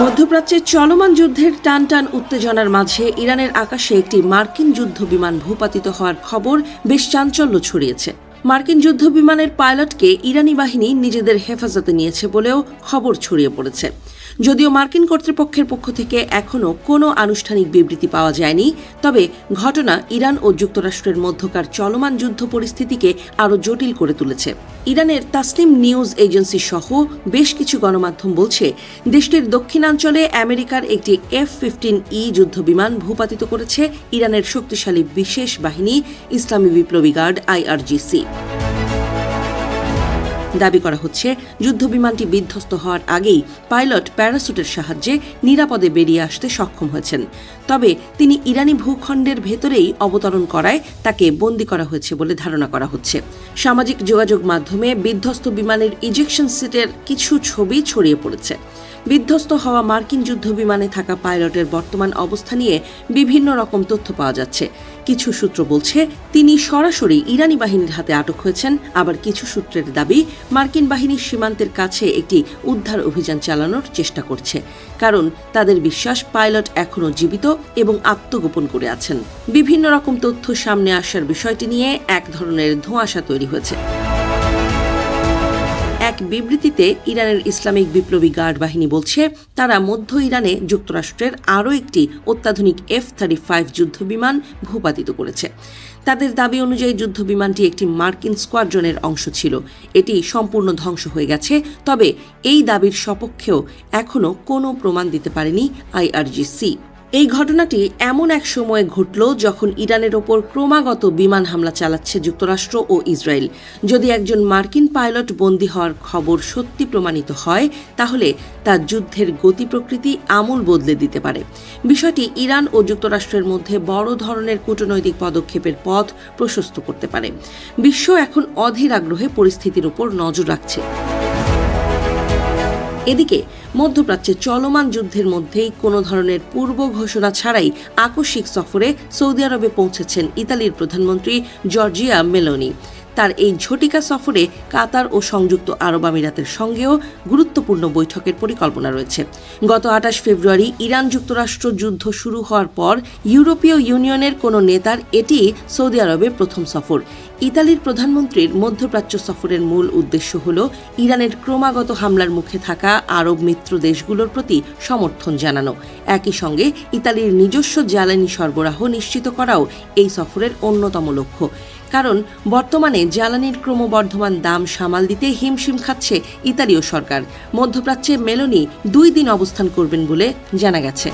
মধ্যপ্রাচ্যে চলমান যুদ্ধের টানটান উত্তেজনার মাঝে ইরানের আকাশে একটি মার্কিন যুদ্ধ বিমান ভূপাতিত হওয়ার খবর বেশ চাঞ্চল্য ছড়িয়েছে। মার্কিন যুদ্ধ বিমানের পাইলটকে ইরানি বাহিনী নিজেদের হেফাজতে নিয়েছে বলেও খবর ছড়িয়ে পড়েছে। যদিও মার্কিন কর্তৃপক্ষের পক্ষ থেকে এখনও কোনো আনুষ্ঠানিক বিবৃতি পাওয়া যায়নি, তবে ঘটনা ইরান ও যুক্তরাষ্ট্রের মধ্যকার চলমান যুদ্ধ পরিস্থিতিকে আরও জটিল করে তুলেছে। ইরানের তাসনিম নিউজ এজেন্সি সহ বেশ কিছু গণমাধ্যম বলছে, দেশটির দক্ষিণাঞ্চলে আমেরিকার একটি F-15E যুদ্ধবিমান ভূপাতিত করেছে ইরানের শক্তিশালী বিশেষ বাহিনী ইসলামী বিপ্লবী গার্ড IRGC। দাবি করা হচ্ছে, যুদ্ধবিমানটি বিধ্বস্ত হওয়ার আগেই পাইলট প্যারাসুটের সাহায্যে নিরাপদে বেরিয়ে আসতে সক্ষম হয়েছেন। তবে তিনি ইরানি ভূখণ্ডের ভেতরেই অবতরণ করায় তাকে বন্দী করা হয়েছে বলে ধারণা করা হচ্ছে। সামাজিক যোগাযোগ মাধ্যমে বিধ্বস্ত বিমানের ইজেকশন সিটের কিছু ছবি ছড়িয়ে পড়েছে। বিধ্বস্ত হওয়া মার্কিন যুদ্ধবিমানে থাকা পাইলটের বর্তমান অবস্থা নিয়ে বিভিন্ন রকম তথ্য পাওয়া যাচ্ছে। কিছু সূত্র বলছে তিনি সরাসরি ইরানি বাহিনীর হাতে আটক হয়েছেন, আবার কিছু সূত্রের দাবি মার্কিন বাহিনী সীমান্তের কাছে একটি উদ্ধার অভিযান চালানোর চেষ্টা করছে, কারণ তাদের বিশ্বাস পাইলট এখনও জীবিত এবং আত্মগোপন করে আছেন। বিভিন্ন রকম তথ্য সামনে আসার বিষয়টি নিয়ে এক ধরনের ধোঁয়াশা তৈরি হয়েছে। এক বিবৃতিতে ইরানের ইসলামিক বিপ্লবী গার্ড বাহিনী বলছে, তারা মধ্য ইরানে যুক্তরাষ্ট্রের আরও একটি অত্যাধুনিক F-35 যুদ্ধবিমান ভূপাতিত করেছে। তাদের দাবি অনুযায়ী যুদ্ধবিমানটি একটি মার্কিন স্কোয়াড্রনের অংশ ছিল। এটি সম্পূর্ণ ধ্বংস হয়ে গেছে, তবে এই দাবির সপক্ষেও এখনও কোনো প্রমাণ দিতে পারেনি IRGC। এই ঘটনাটি এমন এক সময়ে ঘটল যখন ইরানের ওপর ক্রমাগত বিমান হামলা চালাচ্ছে যুক্তরাষ্ট্র ও ইসরায়েল। যদি একজন মার্কিন পাইলট বন্দী হওয়ার খবর সত্যি প্রমাণিত হয়, তাহলে তা যুদ্ধের গতি প্রকৃতি আমূল বদলে দিতে পারে। বিষয়টি ইরান ও যুক্তরাষ্ট্রের মধ্যে বড় ধরনের কূটনৈতিক পদক্ষেপের পথ প্রশস্ত করতে পারে। বিশ্ব এখন অধীর আগ্রহে পরিস্থিতির উপর নজর রাখছে। এদিকে মধ্যপ্রাচ্যে চলমান যুদ্ধের মধ্যেই কোনো ধরনের পূর্ব ঘোষণা ছাড়াই আকস্মিক সফরে সৌদি আরবে পৌঁছেছেন ইতালির প্রধানমন্ত্রী জর্জিয়া মেলোনি। তার এই ঝটিকা সফরে কাতার ও সংযুক্ত আরব আমিরাতের সঙ্গেও গুরুত্বপূর্ণ বৈঠকের পরিকল্পনা রয়েছে। গত 28 ফেব্রুয়ারি ইরান যুক্তরাষ্ট্র যুদ্ধ শুরু হওয়ার পর ইউরোপীয় ইউনিয়নের কোনো নেতার এটি সৌদি আরবে প্রথম সফর। ইতালির প্রধানমন্ত্রীর মধ্যপ্রাচ্য সফরের মূল উদ্দেশ্য হল ইরানের ক্রমাগত হামলার মুখে থাকা আরব মিত্র দেশগুলোর প্রতি সমর্থন জানানো। একই সঙ্গে ইতালির নিজস্ব জ্বালানি সরবরাহ নিশ্চিত করাও এই সফরের অন্যতম লক্ষ্য। কারণ বর্তমানে জ্বালানির ক্রমবর্ধমান দাম সামাল দিতে হিমশিম খাচ্ছে ইতালীয় সরকার। মধ্যপ্রাচ্যে মেলোনি 2 দিন অবস্থান করবেন বলে জানা গেছে।